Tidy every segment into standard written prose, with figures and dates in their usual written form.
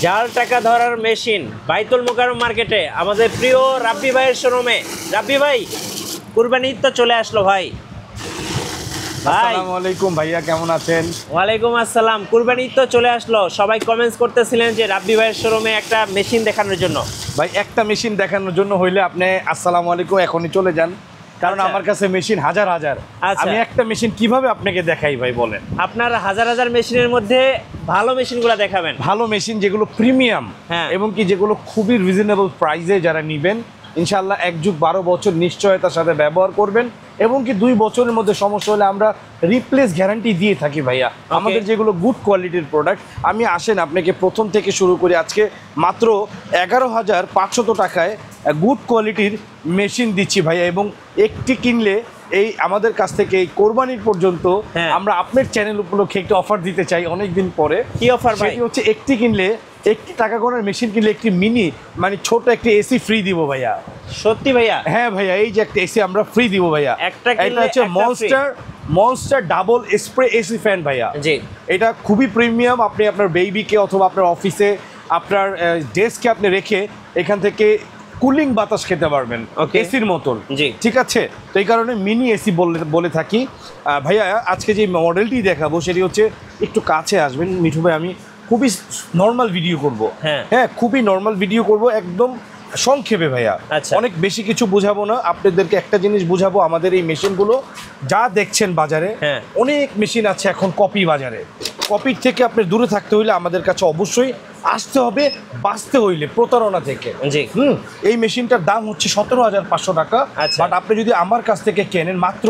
জাল টাকা ধরার মেশিন বাইতুল মোকাররম মার্কেটে আমাদের প্রিয় রাব্বি ভাইয়ের শোরুমে। রাব্বি ভাই, কুরবানি ঈদ তো চলে আসলো ভাই। আসসালামু আলাইকুম ভাইয়া, কেমন আছেন? ওয়ালাইকুম আসসালাম। কুরবানি ঈদ তো চলে আসলো, সবাই কমেন্টস করতেছিলেন যে রাব্বি ভাইয়ের শোরুমে একটা মেশিন দেখানোর জন্য। ভাই, একটা মেশিন দেখানোর জন্য হইলে আপনি আসসালামু আলাইকুম এখনই চলে যান, কারণ আচ্ছা। আমার কাছে মেশিন হাজার হাজার। আচ্ছা। আমি একটা মেশিন কিভাবে আপনাকে দেখাই ভাই বলেন? আপনার হাজার হাজার মেশিনের মধ্যে ভালো মেশিনগুলো দেখাবেন। ভালো মেশিন যেগুলো প্রিমিয়াম, হ্যাঁ। এবং কি যেগুলো খুবই রিজনেবল প্রাইসে যারা নেবেন, ইনশাআল্লাহ 1 যুগ 12 বছর নিশ্চয়তার সাথে ব্যবহার করবেন, এবং কি 2 বছরের মধ্যে সমস্যা হলে আমরা রিপ্লেস গ্যারান্টি দিয়ে থাকি ভাইয়া। আমাদের যেগুলো গুড কোয়ালিটির প্রোডাক্ট, আমি আসেন আপনাকে প্রথম থেকে শুরু করি। আজকে মাত্র 11,500 টাকায় গুড কোয়ালিটির মেশিন দিচ্ছি ভাইয়া, এবং একটি কিনলে এই আমাদের কাছ থেকে এই কোরবানির পর্যন্ত আমরা আপনার চ্যানেল উপলক্ষে একটি অফার দিতে চাই অনেক দিন পরে। কি অফার ভাই? সেটি হচ্ছে একটি কিনলে, একটি টাকা গোনার মেশিন কিনলে একটি মিনি মানে ছোট একটি এসি ফ্রি দিব ভাইয়া। সত্যি ভাইয়া? হ্যাঁ ভাইয়া, এই যে একটা এসি আমরা ফ্রি দিব ভাইয়া। একটা এটা হচ্ছে monster double spray AC fan ভাইয়া। জি। এটা খুবই প্রিমিয়াম। আপনি আপনার বেবিকে অথবা আপনার অফিসে আপনার ডেস্কে আপনি রেখে এখান থেকে কুলিং বাতাস খেতে পারবেন এসির মতন। জি। ঠিক আছে, তো এই কারণে মিনি এসি বলে থাকি ভাইয়া। আজকে যে মডেলটি দেখাবো সেটি হচ্ছে, একটু কাছে আসবেন মিঠু ভাই, আমি খুবই নর্মাল ভিডিও করব। হ্যাঁ, খুবই নর্মাল ভিডিও করব, একদম সংক্ষেপে ভাইয়া। অনেক বেশি কিছু বুঝাবো না, আপনাদেরকে একটা জিনিস বুঝাবো। আমাদের এই মেশিনগুলো যা দেখছেন বাজারে, অনেক মেশিন আছে এখন কপি বাজারে। কপির থেকে আপনি দূরে থাকতে হইলে আমাদের কাছে অবশ্যই আসতে হবে, বাঁচতে হইলে প্রতারণা থেকে। এই মেশিনটার দাম হচ্ছে 17,500 টাকা। বাট আপনি যদি আমার কাছ থেকে কেনেন মাত্র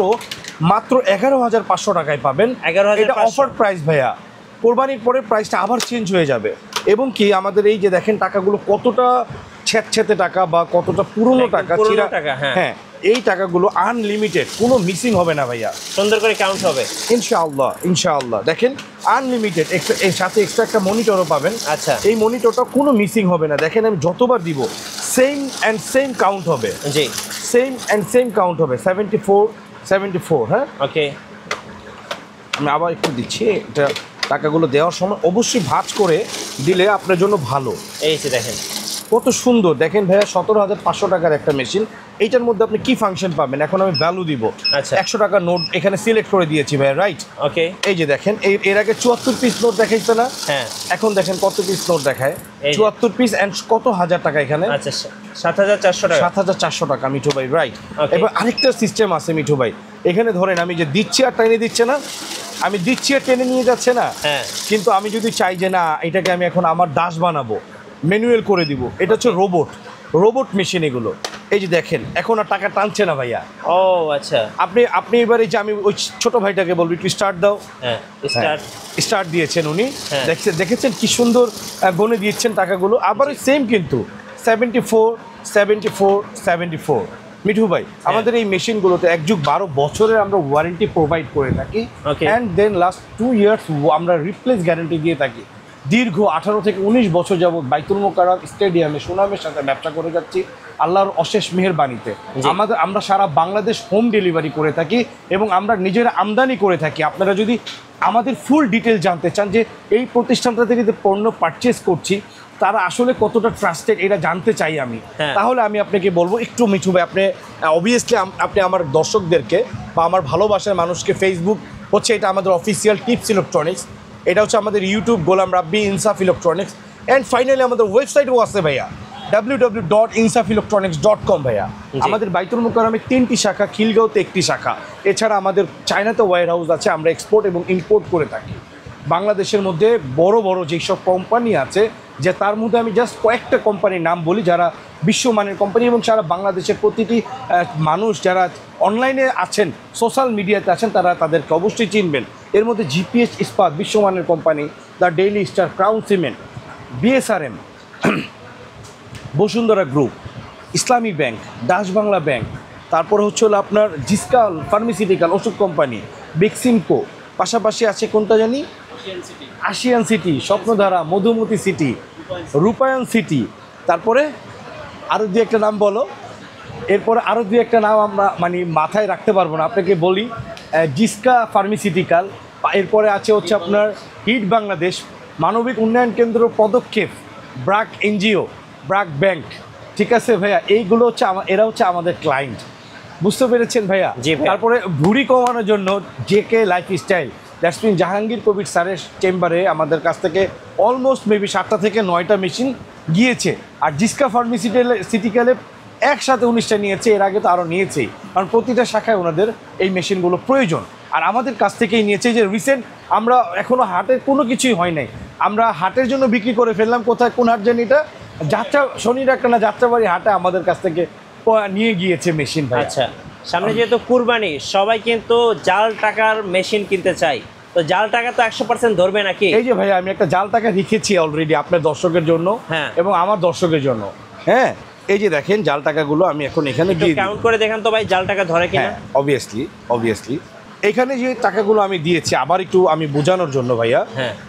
11,500 টাকায় পাবেন। এটা অফার প্রাইস ভাইয়া। কোরবানির পরে প্রাইসটা আবার চেঞ্জ হয়ে যাবে। এবং কি আমাদের এই যে দেখেন টাকাগুলো কতটা ছেঁতে টাকা বা কতটা পুরনো টাকা, হ্যাঁ, এই টাকাগুলো আনলিমিটেড, কোনো মিসিং হবে না ভাইয়া, সুন্দর করে কাউন্ট হবে ইনশাআল্লাহ। ইনশাআল্লাহ দেখেন আনলিমিটেড, এর সাথে এক্সট্রা একটা মনিটরও পাবেন। আচ্ছা। এই মনিটরটা কোনো মিসিং হবে না। দেখেন আমি যতবার দিব সেম অ্যান্ড সেম কাউন্ট হবে। জি, সেম অ্যান্ড সেম কাউন্ট হবে। 74। হ্যাঁ, ওকে। আমি আবার একটু দিচ্ছি। এটা টাকাগুলো দেওয়ার সময় অবশ্যই ভাঁজ করে দিলে আপনার জন্য ভালো। এই যে দেখেন কত সুন্দর। দেখেন ভাইয়া, 17,500 টাকার একটা মেশিন। এইটার মধ্যে আপনি কি ফাংশন পাবেন? এখন আমি ভ্যালু দিব। 100 টাকার নোট এখানে সিলেক্ট করে দিয়েছি ভাইয়া, রাইট? ওকে। এই যে দেখেন, এর আগে 74 পিস নোট দেখাইছে না? হ্যাঁ। এখন দেখেন কত পিস নোট দেখায়, 74 পিস অ্যান্ড কত হাজার টাকা এখানে? আচ্ছা, 7,400 টাকা। 7,400 টাকা মিঠু ভাই, রাইট? এবার আরেকটা সিস্টেম আছে মিঠু ভাই। এখানে ধরেন আমি যে দিচ্ছি আর টেনে দিচ্ছে না, আমি দিচ্ছি আর টেনে নিয়ে যাচ্ছে না। কিন্তু আমি যদি চাই যে না, এটাকে আমি এখন আমার দাস বানাবো, ম্যানুয়াল করে দিব, এটা হচ্ছে রোবট মেশিন এগুলো। এই যে দেখেন এখন আর টাকা টানছে না ভাইয়া। ও আচ্ছা। আপনি এবার এই যে আমি ওই ছোট ভাইটাকে বলবো একটু স্টার্ট দাও। স্টার্ট দিয়েছেন উনি, দেখেছেন কি সুন্দর গনে দিয়েছেন টাকাগুলো। আবার ওই সেম কিন্তু 74 মিঠু ভাই। আমাদের এই মেশিনগুলোতে 1 যুগ 12 বছরের আমরা ওয়ারেন্টি প্রোভাইড করে থাকি, অ্যান্ড দেন লাস্ট 2 ইয়ার্স আমরা রিপ্লেস গ্যারান্টি দিয়ে থাকি। দীর্ঘ 18 থেকে 19 বছর যাবৎ বাইতুল মোকাররম স্টেডিয়ামে সুনামের সাথে ব্যবসা করে যাচ্ছি আল্লাহর অশেষ মেহেরবানিতে। আমরা সারা বাংলাদেশ হোম ডেলিভারি করে থাকি, এবং আমরা নিজেরা আমদানি করে থাকি। আপনারা যদি আমাদের ফুল ডিটেল জানতে চান যে এই প্রতিষ্ঠানটা থেকে যে পণ্য পারচেস করছি তারা আসলে কতটা ট্রাস্টেড, এটা জানতে চাই আমি, তাহলে আমি আপনাকে বলবো একটু মিঠু ভাই, আপনি অবভিয়াসলি আপনি আমার দর্শকদেরকে বা আমার ভালোবাসার মানুষকে, ফেসবুক হচ্ছে এটা আমাদের অফিসিয়াল টিপস ইলেকট্রনিক্স, এটা হচ্ছে আমাদের ইউটিউব গোলাম রাব্বি ইনসাফ ইলেকট্রনিক্স, অ্যান্ড ফাইনালি আমাদের ওয়েবসাইটও আছে ভাইয়া, www.insafelectronics.com ভাইয়া। আমাদের বাইতুল মোকাররমে 3টি শাখা, খিলগাঁওতে 1টি শাখা, এছাড়া আমাদের চায়নাতে ওয়্যার হাউস আছে। আমরা এক্সপোর্ট এবং ইম্পোর্ট করে থাকি। বাংলাদেশের মধ্যে বড় বড় যেসব কোম্পানি আছে, যে তার মধ্যে আমি জাস্ট কয়েকটা কোম্পানির নাম বলি যারা বিশ্বমানের কোম্পানি, এবং সারা বাংলাদেশের প্রতিটি মানুষ যারা অনলাইনে আছেন, সোশ্যাল মিডিয়াতে আছেন, তারা তাদেরকে অবশ্যই চিনবেন। এর মধ্যে জিপিএস ইস্পাত বিশ্বমানের company, the Daily Star, Crown Cement, BSRM, Bashundhara Group, Islami Bank, Dutch Bangla Bank, তারপরে হচ্ছে হলো আপনার জিসকাল ফার্মাসিউটিক্যাল ওষুধ কোম্পানি, বেক্সিমকো, পাশাপাশি আছে কোনটা জানি, Ashiyan City, Swapnodhara, Madhumati City, Rupayan City, তারপরে আরও দু একটা নাম বলো। এরপরে আরও দু একটা নাম আমরা মানে মাথায় রাখতে পারবো না, আপনাকে বলি জিসকা ফার্মাসিউটিক্যাল, এরপরে আছে হচ্ছে আপনার হিট বাংলাদেশ, মানবিক উন্নয়ন কেন্দ্র পদক্ষেপ, ব্র্যাক এনজিও, ব্র্যাক ব্যাংক। ঠিক আছে ভাইয়া, এইগুলো হচ্ছে এরা হচ্ছে আমাদের ক্লায়েন্ট, বুঝতে পেরেছেন ভাইয়া? তারপরে ভুঁড়ি কমানোর জন্য জেকে lifestyle, that's mean Jahangir Kabir স্যারের চেম্বারে আমাদের কাছ থেকে অলমোস্ট মেবি 7টা থেকে 9টা মেশিন গিয়েছে। আর জিসকা ফার্মাসিউটিক্যালে একসাথে 19টা নিয়েছে, এর আগে তো আরও নিয়েছেই, কারণ প্রতিটা শাখায় ওনাদের এই মেশিনগুলো প্রয়োজন। আর আমাদের কাছ থেকেই নিয়েছে। যে রিসেন্ট আমরা এখনও হাটের কোনো কিছুই হয় নাই, আমরা হাটের জন্য বিক্রি করে ফেললাম। কোথায়, কোন হাট জানি এটা, যাত্রা শনির একটা না যাত্রাবাড়ি হাটে আমাদের কাছ থেকে নিয়ে গিয়েছে মেশিন ভাই। আচ্ছা, সামনে যেহেতু কুরবানি, সবাই কিন্তু জাল টাকার মেশিন কিনতে চাই, তো জাল টাকা তো 100% ধরবে নাকি? এই যে ভাই আমি একটা জাল টাকা রেখেছি অলরেডি আপনার দর্শকের জন্য এবং আমার দর্শকের জন্য। হ্যাঁ, এই যে দেখেন জাল টাকাগুলো আমি এখন এখানে দিয়ে কাউন্ট করে দেখেন তো ভাই জাল টাকা ধরে কিনা। অবভিয়াসলি এখানে যে টাকাগুলো আমি দিয়েছি আবার একটু আমি বোঝানোর জন্য ভাইয়া।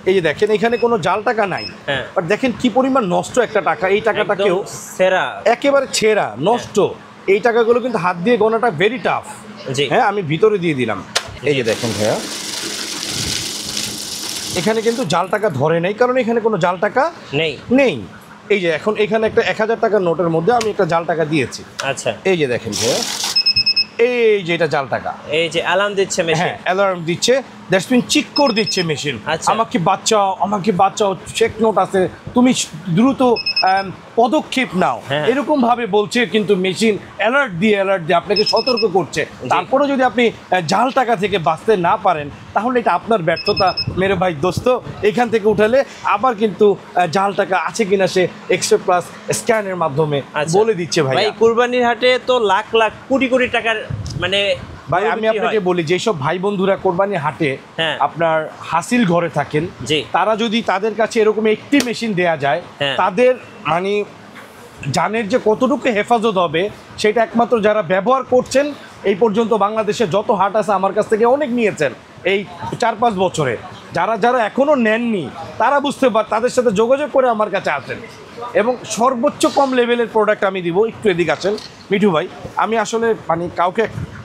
এই যে দেখেন এখানে কোনো জাল টাকা নাই, বাট দেখেন কি পরিমাণ নষ্ট একটা টাকা। এই টাকাটাকেও ছেঁড়া, একেবারে ছেঁড়া নষ্ট। এই টাকাগুলো কিন্তু হাত দিয়ে গোনাটা ভেরি টাফ। হ্যাঁ, আমি ভিতরে দিয়ে দিলাম। এই যে দেখেন ভাইয়া, এখানে কিন্তু জাল টাকা ধরে নেই, কারণ এখানে কোনো জাল টাকা নেই। এই যে এখন এখানে একটা 1000 টাকার নোটের মধ্যে আমি একটা জাল টাকা দিয়েছি। আচ্ছা, এই যে দেখেন ভাইয়া, এই যে এটা জাল টাকা, এই যে অ্যালার্ম দিচ্ছে মেশিন। হ্যাঁ, অ্যালার্ম দিচ্ছে, দ্যাটস মিন চিক্কর দিচ্ছে মেশিন। আমাকে বাঁচাও, চেক নোট আছে, তুমি দ্রুত পদক্ষেপ নাও, এরকম ভাবে বলছে। কিন্তু মেশিন অ্যালার্ট দিয়ে আপনাকে সতর্ক করছে। তারপরে যদি আপনি জাল টাকা থেকে বাঁচতে না পারেন, তাহলে এটা আপনার ব্যর্থতা মেরে ভাই দোস্ত। এখান থেকে উঠালে আবার কিন্তু জাল টাকা আছে কিনা সে এক্সট্রা প্লাস স্ক্যানের মাধ্যমে বলে দিচ্ছে। ভাই কুরবানির হাটে তো লাখ লাখ কোটি কোটি টাকার মানে ভাই আমি আপনাকে বলি, যেসব ভাই বন্ধুরা কোরবানি হাটে আপনার হাসিল ঘরে থাকেন, তারা যদি তাদের কাছে এরকম একটি মেশিন দেয়া যায়, তাদের মানে জানের যে কতটুকু হেফাজত হবে সেটা একমাত্র যারা ব্যবহার করছেন। এই পর্যন্ত বাংলাদেশে যত হাট আছে আমার কাছ থেকে অনেক নিয়েছেন এই 4-5 বছরে। যারা এখনও নেননি তারা বুঝতে তাদের সাথে যোগাযোগ করে আমার কাছে আসেন, এবং সর্বোচ্চ কম লেভেলের প্রোডাক্ট আমি দিব। একটু এদিকে আসেন মিঠু ভাই, আমি আসলে মানে কাউকে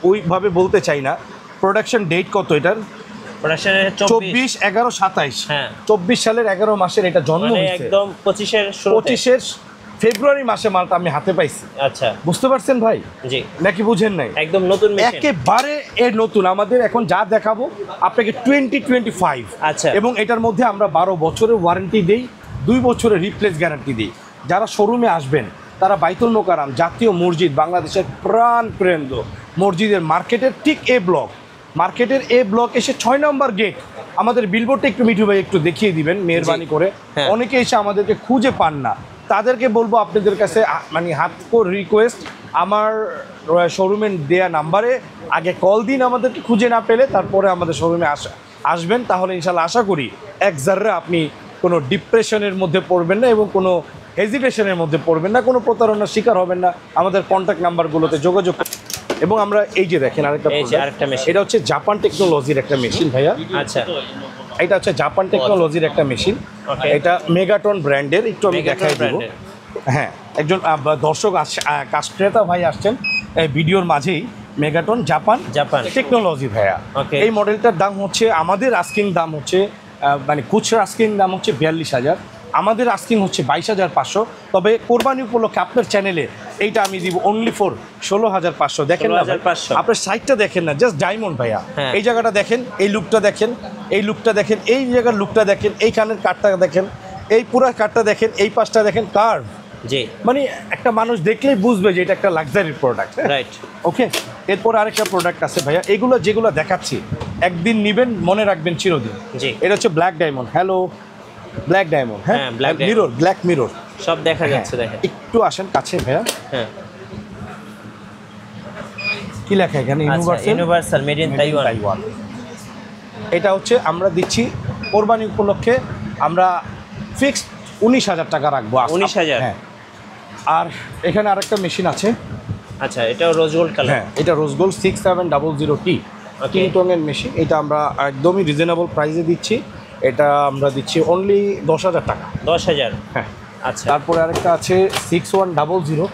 ওইভাবে বলতে চাই না। প্রোডাকশন ডেট কত এটার? 24/11/27। 24 সালের 11 মাসের এটা জন্ম হয়েছে, একদম 25-এর ফেব্রুয়ারি মাসে মালটা আমি হাতে পাইছি। আচ্ছা, বুঝতে পারছেন ভাই? জি, নাকি বুঝেন নাই? একদম নতুন মেশিন, একেবারে এর নতুন। আমাদের এখন যা দেখাবো আপনাকে 2025। আচ্ছা, এবং এটার মধ্যে আমরা 12 বছরের ওয়ারেন্টি দেই, 2 বছরের রিপ্লেস গ্যারান্টি দিই। যারা শোরুমে আসবেন তারা বাইতুল মোকাররম জাতীয় মসজিদ, বাংলাদেশের প্রাণ কেন্দ্র মসজিদের মার্কেটের ঠিক মার্কেটের এ ব্লক এসে 6 নম্বর গেট। আমাদের বিলবোর্ডটা একটু মিঠু ভাই একটু দেখিয়ে দিবেন মেহেরবানি করে। অনেকে এসে আমাদেরকে খুঁজে পান না, তাদেরকে বলবো আপনাদের কাছে মানে হাত করে রিকোয়েস্ট, আমার শোরুমের দেয়া নাম্বারে আগে কল দিন আমাদেরকে খুঁজে না পেলে, তারপরে আমাদের শোরুমে আসবেন। তাহলে ইনশাল্লাহ আশা করি এক জাররা আপনি কোনো ডিপ্রেশনের মধ্যে পড়বেন না এবং কোনো হেজিটেশনের মধ্যে পড়বেন না, কোনো প্রতারণার শিকার হবেন না। আমাদের কন্ট্যাক্ট নাম্বারগুলোতে যোগাযোগ। এবং আমরা এই যে দেখেন আরেকটা মেশিন, এটা হচ্ছে জাপান টেকনোলজির একটা মেশিন ভাইয়া। আচ্ছা, এটা হচ্ছে জাপান টেকনোলজির একটা মেশিন। এটা মেগাটন ব্র্যান্ডের, একটু আমি দেখাই দেব। হ্যাঁ, একজন দর্শক ক্রেতা ভাই আসছেন এই ভিডিওর মাঝেই। মেগাটন জাপান টেকনোলজি ভাইয়া। এই মডেলটার দাম হচ্ছে, আমাদের আস্কিং দাম হচ্ছে মানে খুচরা আস্কিং দাম হচ্ছে 42,000, আমাদের আস্কিং হচ্ছে 22,500। তবে কোরবানি উপলক্ষে আপনার চ্যানেলে এইটা আমি দিব অনলি ফর 16,500। দেখেন না আপনার সাইডটা দেখেন না, জাস্ট ডায়মন্ড ভাইয়া। এই জায়গাটা দেখেন, এই লুকটা দেখেন, এই লুকটা দেখেন, এই জায়গার লুকটা দেখেন, এইখানের কাঠটা দেখেন, এই পুরো কাঠটা দেখেন, এই পাশটা দেখেন, কার্ভ। জি, মানে একটা মানুষ দেখলেই বুঝবে যে এটা একটা লাক্সারি প্রোডাক্ট। রাইট, ওকে। এরপর আরেকটা প্রোডাক্ট আছে ভাইয়া, এগুলো যেগুলো দেখাচ্ছি একদিন নেবেন, মনে রাখবেন চিরদিন। জি, এটা হচ্ছে black diamond. Hello, black diamond. হ্যাঁ, মিরর, ব্ল্যাক মিরর সব দেখা যাচ্ছে। দেখেন, একটু আসেন কাছে ভাইয়া। হ্যাঁ, কি লেখা এখানে? Universal made in Taiwan. এটা হচ্ছে আমরা দিচ্ছি কোরবানি উপলক্ষে, আমরা ফিক্সড 19,000 টাকা রাখবো। 19,000। হ্যাঁ, আর এখানে আরেকটা মেশিন আছে। আচ্ছা, এটাও রোজ গোল্ড কালার। হ্যাঁ, এটা রোজ গোল্ড 6700T কিংটনের মেশিন। এটা আমরা একদমই রিজনেবল প্রাইসে দিচ্ছি। এটা আমরা দিচ্ছি অনলি 10,000 টাকা। 10,000? হ্যাঁ। আচ্ছা, তারপরে আরেকটা আছে 6100।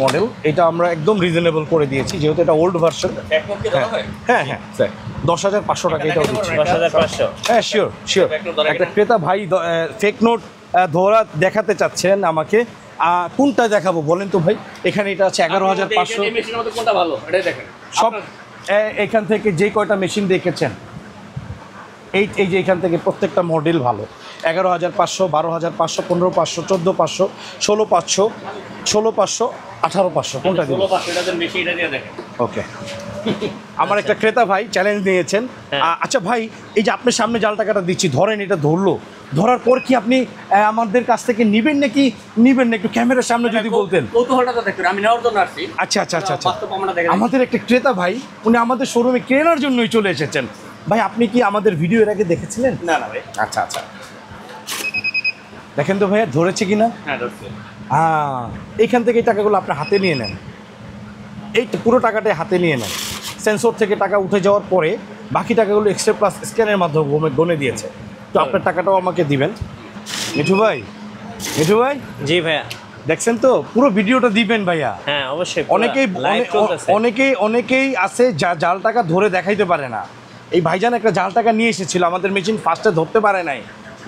মডেল, এটা আমরা একদম রিজনেবল করে দিয়েছি যেহেতু এটা ওল্ড ভার্সন। হ্যাঁ হ্যাঁ স্যার, 10,500 টাকা এটাও দিচ্ছি। 10,500? হ্যাঁ শিওর শিওর। একটা ক্রেতা ভাই ফেক নোট ধরা দেখাতে চাচ্ছেন আমাকে, কোনটা দেখাবো বলেন তো ভাই? এখানে এটা আছে 11,500। সব এখান থেকে যে কয়টা মেশিন দেখেছেন এই যে এখান থেকে প্রত্যেকটা মডেল ভালো। 11,500, 12,500, 15,500, 14,500, 16,500, 16,500, 18,500, কোনটা দিন? ওকে। আমার একটা ক্রেতা ভাই চ্যালেঞ্জ নিয়েছেন। আচ্ছা ভাই, এই যে আপনার সামনে জাল টাকাটা দিচ্ছি, ধরেন এটা ধরলো, ধরার পর কি আপনি আমাদের কাছ থেকে নিবেন নাকি নিবেন না? একটু ক্যামেরার সামনে যদি বলতেন। আচ্ছা আচ্ছা আচ্ছা আচ্ছা। আমাদের একটা ক্রেতা ভাই, উনি আমাদের শোরুমে কেনার জন্যই চলে এসেছেন। ভাই আপনি কি আমাদের ভিডিও এর আগে দেখেছিলেন? না না ভাই। আচ্ছা আচ্ছা, দেখেন তো ভাইয়া ধরেছে কিনা। হ্যাঁ ধরছে। এইখান থেকে এই টাকাগুলো আপনার হাতে নিয়ে নেন, এই পুরো টাকাটাই হাতে নিয়ে নেন। সেন্সর থেকে টাকা উঠে যাওয়ার পরে বাকি টাকাগুলো এক্সট্রা প্লাস স্ক্যানের মাধ্যমে গনে দিয়েছে। তো আপনার টাকাটাও আমাকে দিবেন। মিঠু ভাই, মিঠু ভাই। জি ভাইয়া। দেখছেন তো, পুরো ভিডিওটা দিবেন ভাইয়া। হ্যাঁ অবশ্যই। অনেকেই আছে যা জাল টাকা ধরে দেখাইতে পারে না। এই ভাইজান একটা জাল টাকা নিয়ে এসেছিল, আমাদের মেশিন ফার্স্টে ধরতে পারে নাই,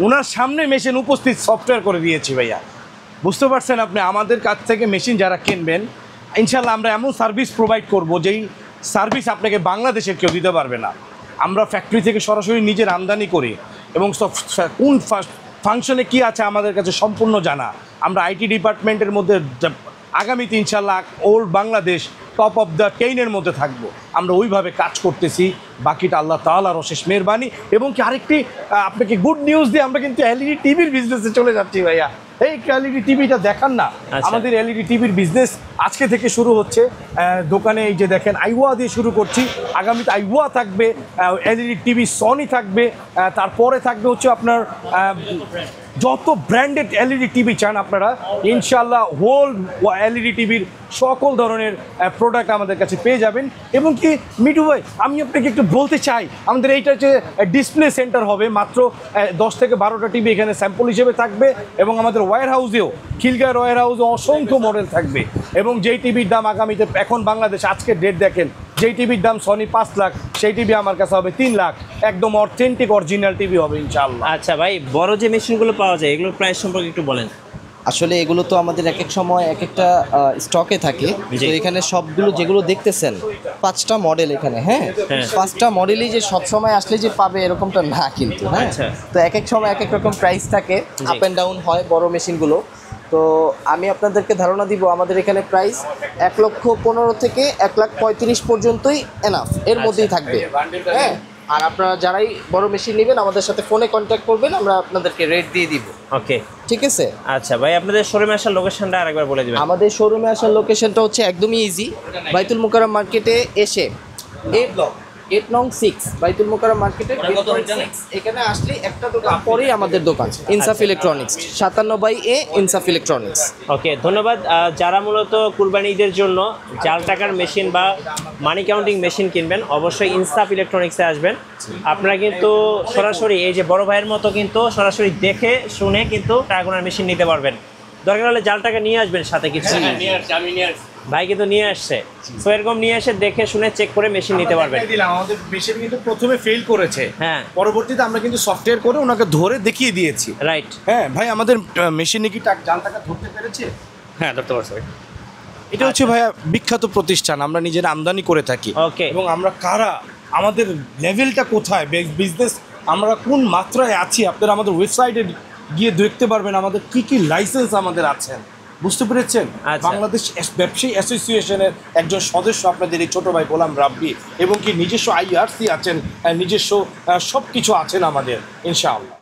ওনার সামনে মেশিন উপস্থিত সফটওয়্যার করে দিয়েছি ভাইয়া। বুঝতে পারছেন আপনি? আমাদের কাছ থেকে মেশিন যারা কিনবেন, ইনশাল্লাহ আমরা এমন সার্ভিস প্রোভাইড করব যেই সার্ভিস আপনাকে বাংলাদেশের কেউ দিতে পারবে না। আমরা ফ্যাক্টরি থেকে সরাসরি নিজের আমদানি করি এবং কোন ফাংশনে কি আছে আমাদের কাছে সম্পূর্ণ জানা। আমরা আইটি ডিপার্টমেন্টের মধ্যে আগামীতে ইনশাল্লাহ ওল্ড বাংলাদেশ টপ অফ দ্য টেইনের মধ্যে থাকবো। আমরা ওইভাবে কাজ করতেছি, বাকিটা আল্লাহ তাআলার অশেষ মেহেরবানি। এবং কি আরেকটি আপনাকে গুড নিউজ দিয়ে আমরা কিন্তু এলইডি টিভির বিজনেসে চলে যাচ্ছি ভাইয়া। এই এলইডি টিভিটা দেখান না, আমাদের এলইডি টিভির বিজনেস আজকে থেকে শুরু হচ্ছে। দোকানে এই যে দেখেন আইওয়া দিয়ে শুরু করছি, আগামীতে আইওয়া থাকবে, এলইডি টিভি সনি থাকবে, তারপরে থাকবে হচ্ছে আপনার যত ব্র্যান্ডেড এলইডি টিভি চান আপনারা ইনশাল্লাহ হোল এলইডি টিভির সকল ধরনের প্রোডাক্ট আমাদের কাছে পেয়ে যাবেন। এবং কি মিঠু ভাই, আমি আপনাকে একটু বলতে চাই, আমাদের এইটা হচ্ছে ডিসপ্লে সেন্টার হবে, মাত্র 10 থেকে 12টা টিভি এখানে স্যাম্পল হিসেবে থাকবে। এবং আমাদের ওয়্যার হাউসেও, খিলগাঁয়ের ওয়্যার হাউসে অসংখ্য মডেল থাকবে। এবং যেই টিভির দাম আগামীতে, এখন বাংলাদেশ আজকে ডেট দেখেন, যেই টিভির দাম সনি 5 লাখ, সেই টিভি আমার কাছে হবে 3 লাখ। একদম অথেন্টিক অরিজিনাল টিভি হবে ইনশাআল্লাহ। আচ্ছা ভাই, বড় যে মেশিনগুলো পাওয়া যায় এগুলোর প্রাইস সম্পর্কে একটু বলেন। আসলে এগুলো তো আমাদের এক এক সময় এক একটা স্টকে থাকে। তো এখানে সবগুলো যেগুলো দেখতেছেন 5টা মডেল এখানে। হ্যাঁ 5টা মডেলই যে সব সময় আসলে যে পাবে এরকমটা না কিন্তু। হ্যাঁ তো এক এক সময় এক এক রকম প্রাইস থাকে, আপ অ্যান্ড ডাউন হয় বড় মেশিনগুলো। তো আমি আপনাদেরকে ধারণা দিব, আমাদের এখানে প্রাইস 1,15,000 থেকে 1,35,000 পর্যন্তই এনাফ, এর মধ্যেই থাকবে। হ্যাঁ, আর আপনারা যারাই বড় মেশিন নেবেন আমাদের সাথে ফোনে কন্ট্যাক্ট করবেন, আমরা আপনাদেরকে রেট দিয়ে দিব। ওকে, ঠিক আছে। আচ্ছা ভাই, আপনাদের শোরুমে আসার লোকেশনটা আরেকবার বলে দিবেন। আমাদের শোরুমে আসার লোকেশনটা হচ্ছে একদমই ইজি। বাইতুল মোকাররম মার্কেটে এসে 8 নং 6 বাইতুল মোকাররম মার্কেটে এখানে আসলে একটা দোকান পরেই আমাদের দোকান ইনসাফ ইলেকট্রনিক্স, 57/A ইনসাফ ইলেকট্রনিক্স। ওকে, ধন্যবাদ। যারা মূলত কুরবানি ঈদের জন্য জাল টাকার মেশিন বা মানি কাউন্টিং মেশিন কিনবেন, অবশ্যই ইনসাফ ইলেকট্রনিক্সে আসবেন। আপনারা কিন্তু সরাসরি এই যে বড় ভাইয়ের মতো কিন্তু সরাসরি দেখে শুনে কিন্তু টাকা গোনার মেশিন নিতে পারবেন। দরকার হলে জাল টাকা নিয়ে আসবেন সাথে কিছু। ভাই কিন্তু নিয়ে আসছে, সো এরকম নিয়ে এসে দেখে শুনে চেক করে মেশিন নিতে পারবেন। আমাদের মেশিন কিন্তু প্রথমে ফেল করেছে, হ্যাঁ, পরবর্তীতে আমরা কিন্তু সফটওয়্যার করে ওনাকে ধরে দেখিয়ে দিয়েছি। রাইট। হ্যাঁ ভাই, আমাদের মেশিনে কি জাল টাকা ধরতে পেরেছে? হ্যাঁ ধরতে পারছে। এটা হচ্ছে ভাইয়া বিখ্যাত প্রতিষ্ঠান, আমরা নিজেরা আমদানি করে থাকি। ওকে, এবং আমরা কারা, আমাদের লেভেলটা কোথায়, বিজনেস আমরা কোন মাত্রায় আছি, আপনারা আমাদের ওয়েবসাইটে গিয়ে দেখতে পারবেন আমাদের কি কি লাইসেন্স আমাদের আছেন। বুঝতে পেরেছেন? বাংলাদেশ ব্যবসায়ী অ্যাসোসিয়েশনের একজন সদস্য আপনাদের এই ছোট ভাই গোলাম রাব্বি, এবং কি নিজস্ব IRC আছেন, নিজস্ব সব কিছু আছেন আমাদের ইনশাআল্লাহ।